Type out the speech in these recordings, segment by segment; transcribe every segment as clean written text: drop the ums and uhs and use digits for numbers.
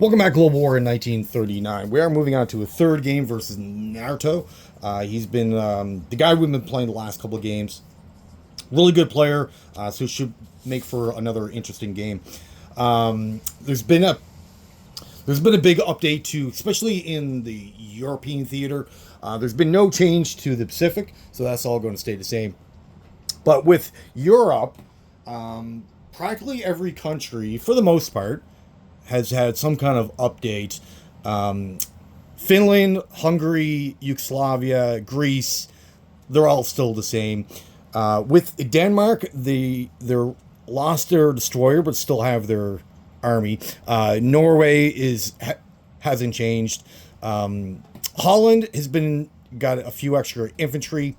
Welcome back, Global War in 1939. We are moving on to a third game versus Naruto. He's been the guy we've been playing the last couple of games. Really good player, so should make for another interesting game. There's been a big update to, especially in the European theater. There's been no change to the Pacific, so that's all going to stay the same. But with Europe, practically every country, for the most part, has had some kind of update. Finland, Hungary, Yugoslavia, Greece, they're all still the same. With Denmark, they're lost their destroyer but still have their army. Norway hasn't changed. Holland has got a few extra infantry.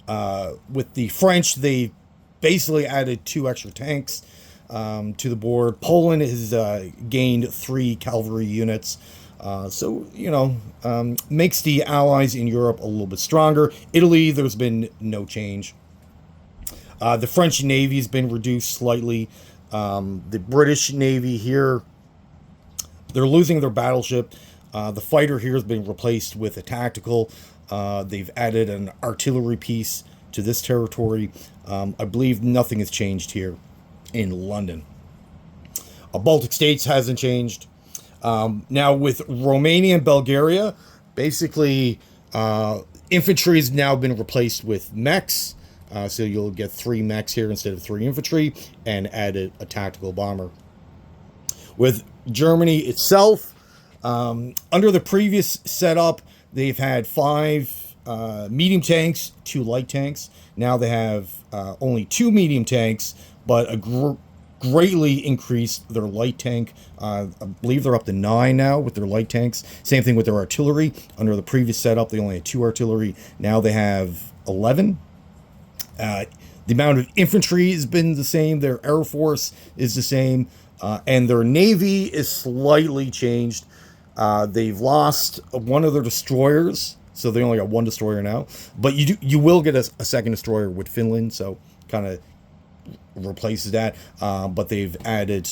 With the French, they basically added 2 extra tanks to the board. Poland has gained 3 cavalry units. So, makes the allies in Europe a little bit stronger. Italy, there's been no change. The French Navy has been reduced slightly. The British Navy here, they're losing their battleship. The fighter here has been replaced with a tactical. They've added an artillery piece to this territory. I believe nothing has changed here in London. Baltic states hasn't changed. Now with Romania and Bulgaria, basically infantry has now been replaced with mechs. So you'll get 3 mechs here instead of 3 infantry, and added a tactical bomber. With Germany itself, under the previous setup, they've had 5 medium tanks, 2 light tanks. Now they have only 2 medium tanks, but greatly increased their light tank. I believe they're up to 9 now with their light tanks. Same thing with their artillery. Under the previous setup, they only had 2 artillery. Now they have 11. The amount of infantry has been the same. Their air force is the same. And their navy is slightly changed. They've lost one of their destroyers, so they only got 1 destroyer now. But you will get a second destroyer with Finland, so kind of replaces that. But they've added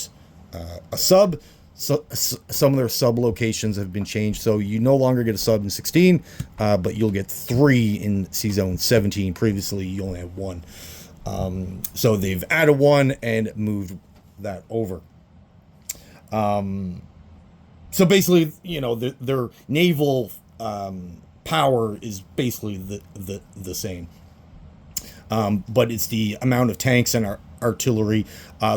a sub. So some of their sub locations have been changed, so you no longer get a sub in 16, but you'll get 3 in C-Zone 17. Previously, you only had 1. So they've added 1 and moved that over. So basically, their naval power is basically the same. But it's the amount of tanks and artillery.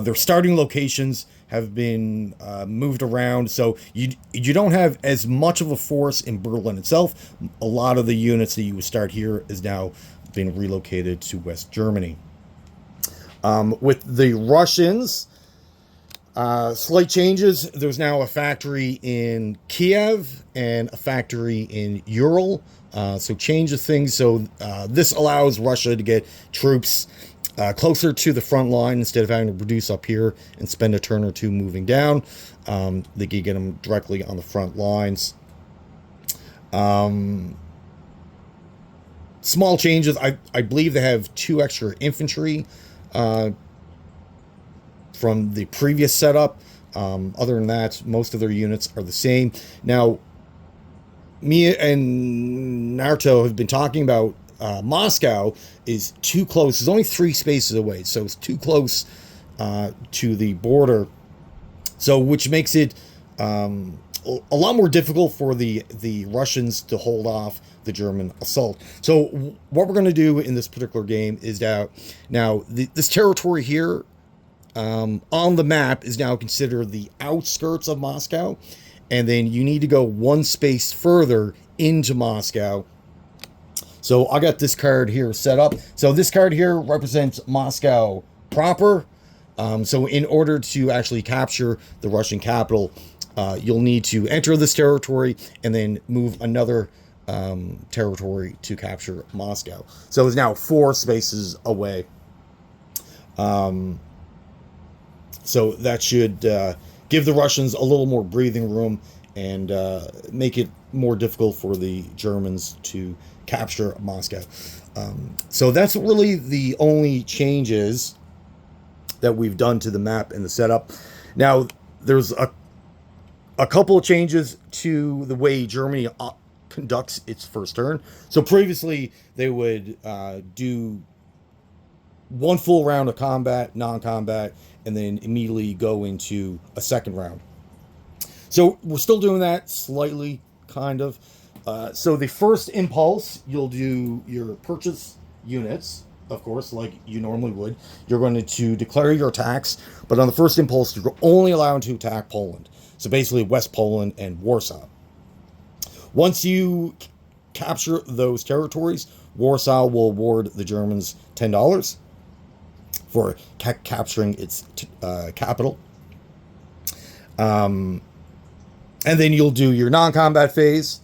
Their starting locations have been moved around, so you don't have as much of a force in Berlin itself. A lot of the units that you would start here is now been relocated to West Germany. With the Russians, slight changes. There's now a factory in Kiev and a factory in Ural. So change of things. So this allows Russia to get troops closer to the front line instead of having to produce up here and spend a turn or 2 moving down. They can get them directly on the front lines. Small changes. I believe they have 2 extra infantry from the previous setup. Other than that, most of their units are the same. Now, me and Naruto have been talking about Moscow is too close. It's only 3 spaces away, so it's too close to the border. So, which makes it a lot more difficult for the Russians to hold off the German assault. So, what we're going to do in this particular game is that now this territory here on the map is now considered the outskirts of Moscow, and then you need to go 1 space further into Moscow. So I got this card here set up. So this card here represents Moscow proper. So in order to actually capture the Russian capital, you'll need to enter this territory and then move another territory to capture Moscow. So it's now 4 spaces away. So that should give the Russians a little more breathing room and make it more difficult for the Germans to capture Moscow. So that's really the only changes that we've done to the map and the setup. Now, there's a a couple of changes to the way Germany conducts its first turn. So previously they would do one full round of combat, non-combat, and then immediately go into a second round. So we're still doing that slightly, kind of. So the first impulse, you'll do your purchase units, of course, like you normally would. You're going to declare your attacks, but on the first impulse, you're only allowed to attack Poland. So basically, West Poland and Warsaw. Once you capture those territories, Warsaw will award the Germans $10 for capturing its capital. And then you'll do your non-combat phase,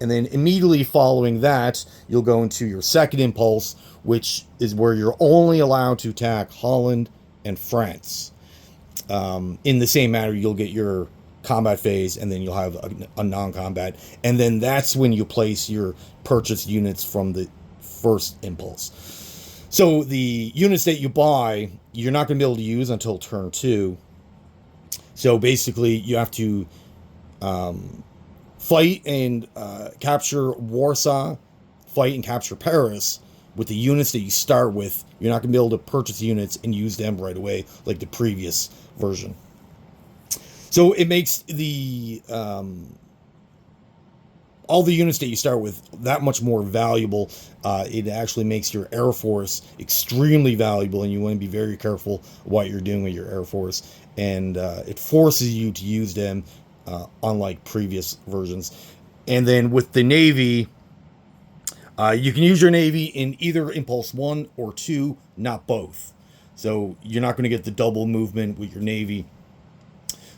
and then immediately following that, you'll go into your second impulse, which is where you're only allowed to attack Holland and France. In the same manner, you'll get your combat phase, and then you'll have a non-combat, and then that's when you place your purchase units from the first impulse. So the units that you buy, you're not going to be able to use until turn 2. So basically, you have to fight and capture Warsaw, fight and capture Paris with the units that you start with. You're not going to be able to purchase units and use them right away like the previous version. So it makes the all the units that you start with that much more valuable. It actually makes your Air Force extremely valuable, and you want to be very careful what you're doing with your Air Force. And it forces you to use them, unlike previous versions. And then with the Navy, you can use your Navy in either Impulse 1 or 2, not both. So you're not going to get the double movement with your Navy.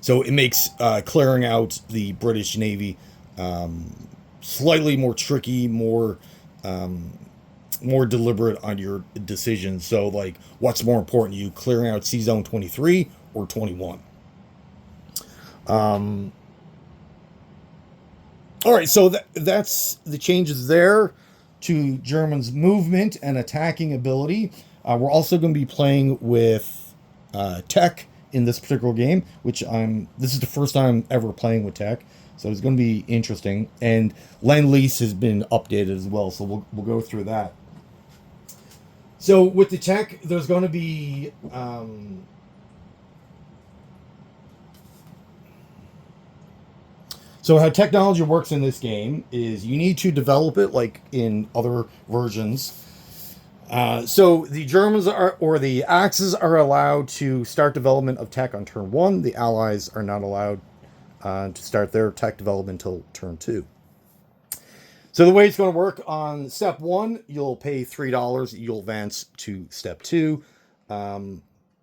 So it makes clearing out the British Navy slightly more tricky, more deliberate on your decisions. So, like, what's more important to you, clearing out Sea Zone 23 or 21? All right, so that's the changes there to German's movement and attacking ability. We're also going to be playing with tech in this particular game, which this is the first time ever playing with tech, so it's going to be interesting. And Lend-Lease has been updated as well, so we'll go through that. So with the tech, there's going to be so how technology works in this game is you need to develop it like in other versions. So the Germans or the Axis are allowed to start development of tech on turn 1. The Allies are not allowed to start their tech development until turn 2. So the way it's going to work, on step 1, you'll pay $3. You'll advance to step 2. And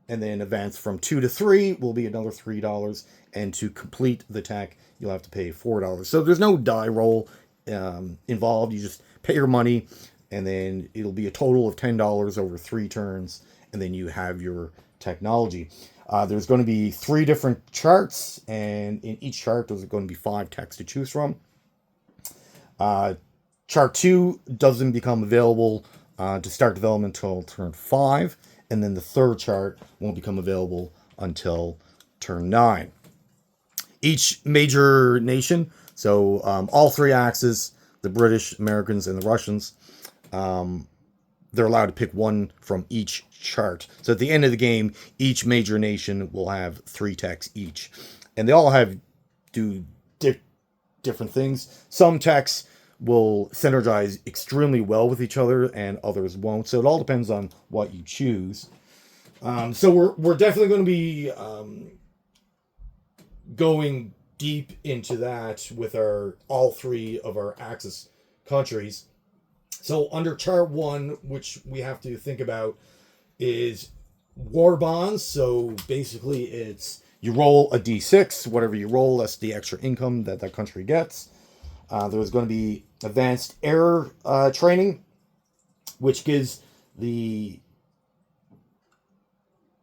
then advance from 2 to 3 will be another $3. And to complete the tech, you'll have to pay $4. So there's no die roll involved. You just pay your money, and then it'll be a total of $10 over 3 turns, and then you have your technology. There's going to be 3 different charts, and in each chart there's going to be 5 techs to choose from. Chart 2 doesn't become available to start development until turn 5, and then the third chart won't become available until turn 9. Each major nation, so all 3 axes, the British, Americans, and the Russians, they're allowed to pick one from each chart. So at the end of the game, each major nation will have 3 techs each. And they all do different things. Some techs will synergize extremely well with each other, and others won't. So it all depends on what you choose. So we're definitely going to be going deep into that with all 3 of our Axis countries. So under chart 1, which we have to think about, is war bonds. So basically it's you roll a d6, whatever you roll, that's the extra income that country gets. There's going to be advanced air training, which gives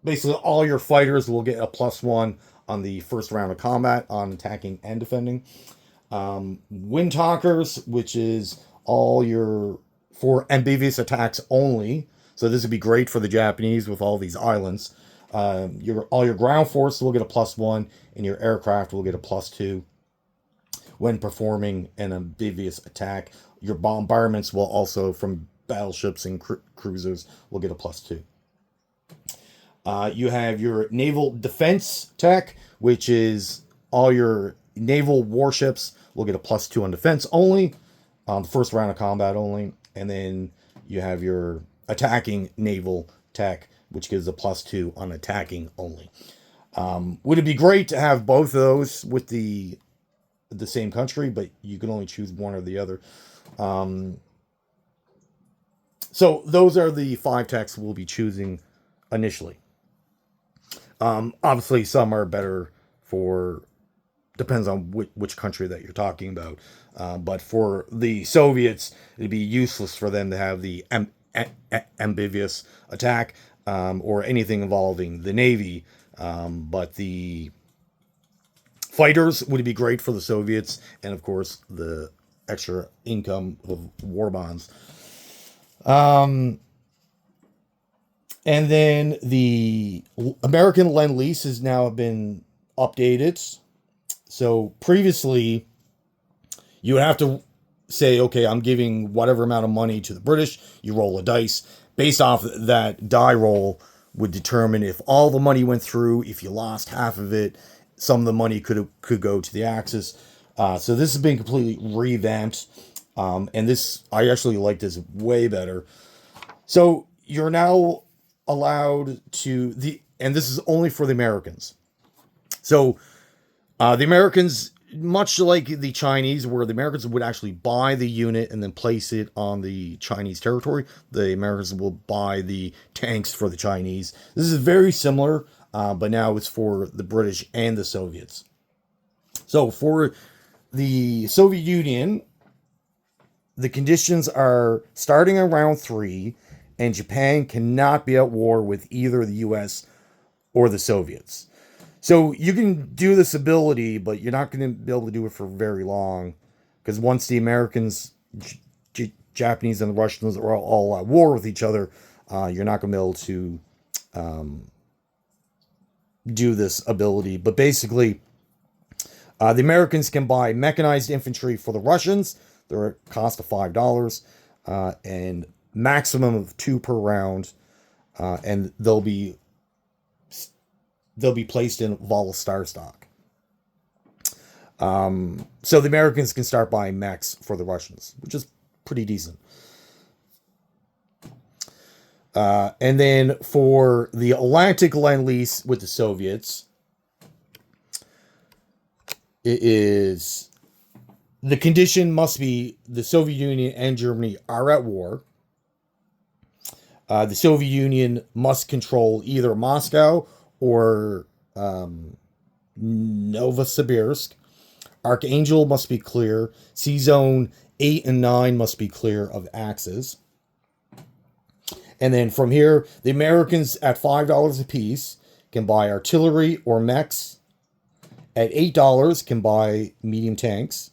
basically all your fighters will get a +1 on the first round of combat on attacking and defending. Wind Talkers, which is all for amphibious attacks only. So this would be great for the Japanese with all these islands. All your ground force will get a +1, and your aircraft will get a +2. when performing an amphibious attack. Your bombardments will also, from battleships and cruisers, will get a +2. You have your naval defense tech, which is all your naval warships will get a +2 on defense only, on the first round of combat only. And then you have your attacking naval tech, which gives a +2 on attacking only. Would it be great to have both of those with the same country, but you can only choose one or the other. So those are the 5 techs we'll be choosing initially. Obviously, some are better for, depends on which country that you're talking about. But for the Soviets, it'd be useless for them to have the amphibious attack or anything involving the Navy. But the fighters would be great for the Soviets, and of course, the extra income of war bonds. And then the American Lend-Lease has now been updated. So previously, you would have to say, okay, I'm giving whatever amount of money to the British. You roll a dice. Based off that die roll would determine if all the money went through. If you lost half of it, some of the money could go to the Axis. So this has been completely revamped. And this, I actually like this way better. So you're now allowed to, and this is only for the Americans. So the Americans, much like the Chinese, where the Americans would actually buy the unit and then place it on the Chinese territory, the Americans will buy the tanks for the Chinese. This is very similar, but now it's for the British and the Soviets. So for the Soviet Union, the conditions are starting in round 3, and Japan cannot be at war with either the US or the Soviets. So you can do this ability, but you're not going to be able to do it for very long, because once the Americans, Japanese, and the Russians are all at war with each other, you're not going to be able to do this ability. But basically, the Americans can buy mechanized infantry for the Russians. They're at cost of $5, and maximum of 2 per round, and they'll be placed in Vol Star stock. So the Americans can start buying mechs for the Russians, which is pretty decent. And then for the Atlantic Lend-Lease with the Soviets, it is, the condition must be the Soviet Union and Germany are at war. The Soviet Union must control either Moscow or Novosibirsk. Archangel must be clear. Sea Zone 8 and 9 must be clear of Axis. And then from here, the Americans at $5 a piece can buy artillery or mechs. At $8 can buy medium tanks.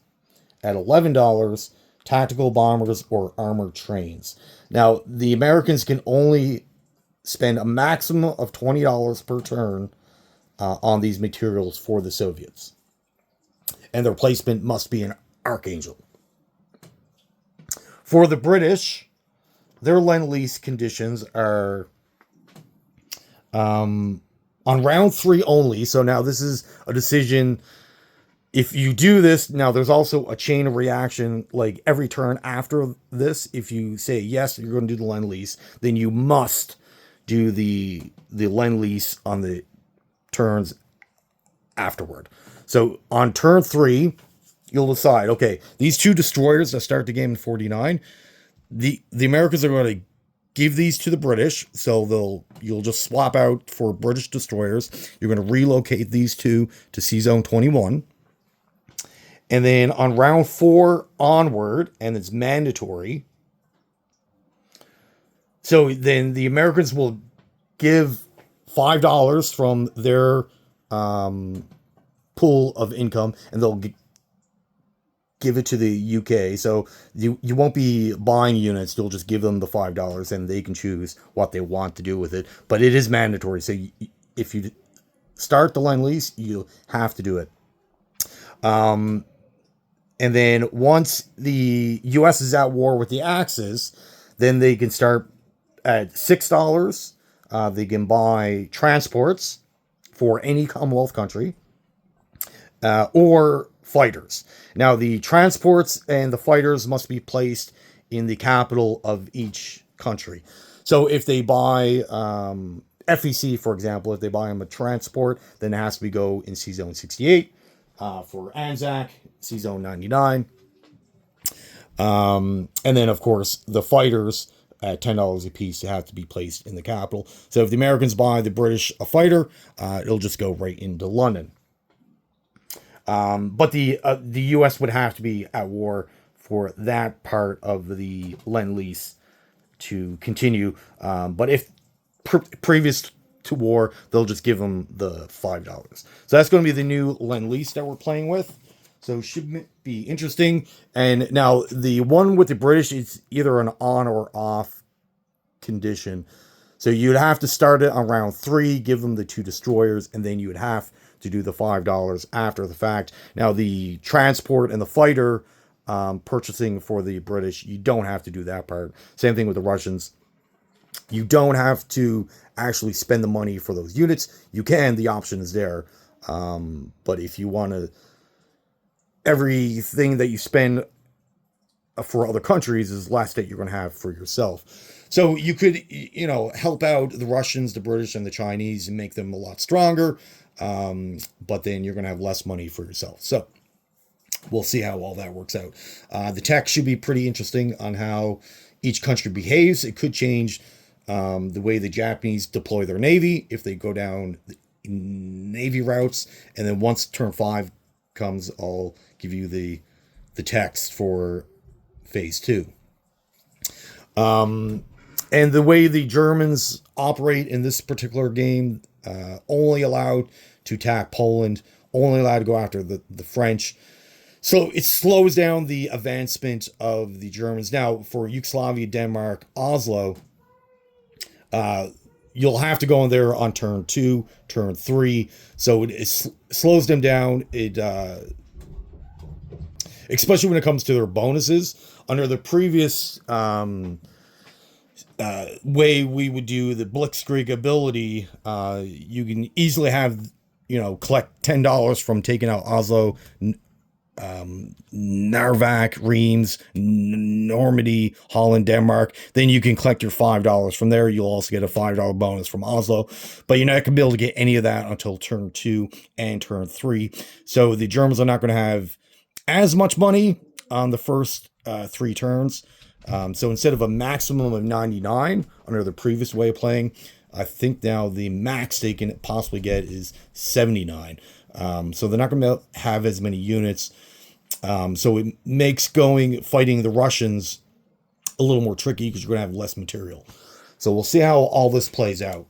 At $11, tactical bombers or armored trains. Now, the Americans can only spend a maximum of $20 per turn on these materials for the Soviets. And their placement must be an Archangel. For the British, their Lend-Lease conditions are on round 3 only. So now this is a decision. If you do this, now there's also a chain of reaction, like every turn after this. If you say yes, you're going to do the Lend-Lease, then you must do the Lend-Lease on the turns afterward. So on turn 3, you'll decide, okay, these 2 destroyers that start the game in 49, the Americans are going to give these to the British, so you'll just swap out for British destroyers. You're going to relocate these 2 to Sea Zone 21. And then on round 4 onward, and it's mandatory. So then the Americans will give $5 from their pool of income, and they'll give it to the UK. So you won't be buying units. You'll just give them the $5, and they can choose what they want to do with it. But it is mandatory. So if you start the Lend-Lease, you have to do it. And then once the U.S. is at war with the Axis, then they can start at $6. They can buy transports for any Commonwealth country or fighters. Now, the transports and the fighters must be placed in the capital of each country. So if they buy FEC, for example, if they buy them a transport, then it has to go in C Zone 68. For Anzac, C Zone 99. And then, of course, the fighters at $10 a piece have to be placed in the capital. So if the Americans buy the British a fighter, it'll just go right into London. But the U.S. would have to be at war for that part of the Lend-Lease to continue. But if previous to war, they'll just give them the $5. So that's going to be the new Lend-Lease that we're playing with. So should be interesting. And now the one with the British is either an on or off condition. So you'd have to start it on round 3, give them the 2 destroyers, and then you would have to do the $5 after the fact. Now the transport and the fighter purchasing for the British, you don't have to do that part. Same thing with the Russians. You don't have to actually spend the money for those units. You can, the option is there. But if you want to, everything that you spend for other countries is less that you're going to have for yourself. So you could, help out the Russians, the British, and the Chinese and make them a lot stronger. But then you're going to have less money for yourself. So we'll see how all that works out. The text should be pretty interesting on how each country behaves. It could change the way the Japanese deploy their navy if they go down navy routes. And then once turn 5 comes, I'll give you the text for phase 2. And the way the Germans operate in this particular game, only allowed to attack Poland, only allowed to go after the French. So it slows down the advancement of the Germans. Now, for Yugoslavia, Denmark, Oslo, you'll have to go in there on turn 2, turn 3. So it slows them down. It especially when it comes to their bonuses. Under the previous way we would do the Blitzkrieg ability, you can easily have, collect $10 from taking out Oslo, Narvak, Reims, Normandy, Holland, Denmark. Then you can collect your $5 from there. You'll also get a $5 bonus from Oslo, but you're not going to be able to get any of that until turn 2 and turn 3. So the Germans are not going to have as much money on the first 3 turns. So instead of a maximum of 99 under the previous way of playing, I think now the max they can possibly get is 79. So they're not going to have as many units. So it makes fighting the Russians a little more tricky because you're going to have less material. So we'll see how all this plays out.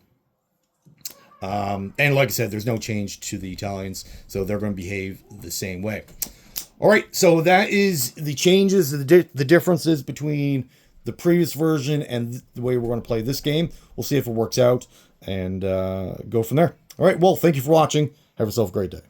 And like I said, there's no change to the Italians, so they're going to behave the same way. All right, so that is the changes, the differences between the previous version and the way we're going to play this game. We'll see if it works out and go from there. All right, well, thank you for watching. Have yourself a great day.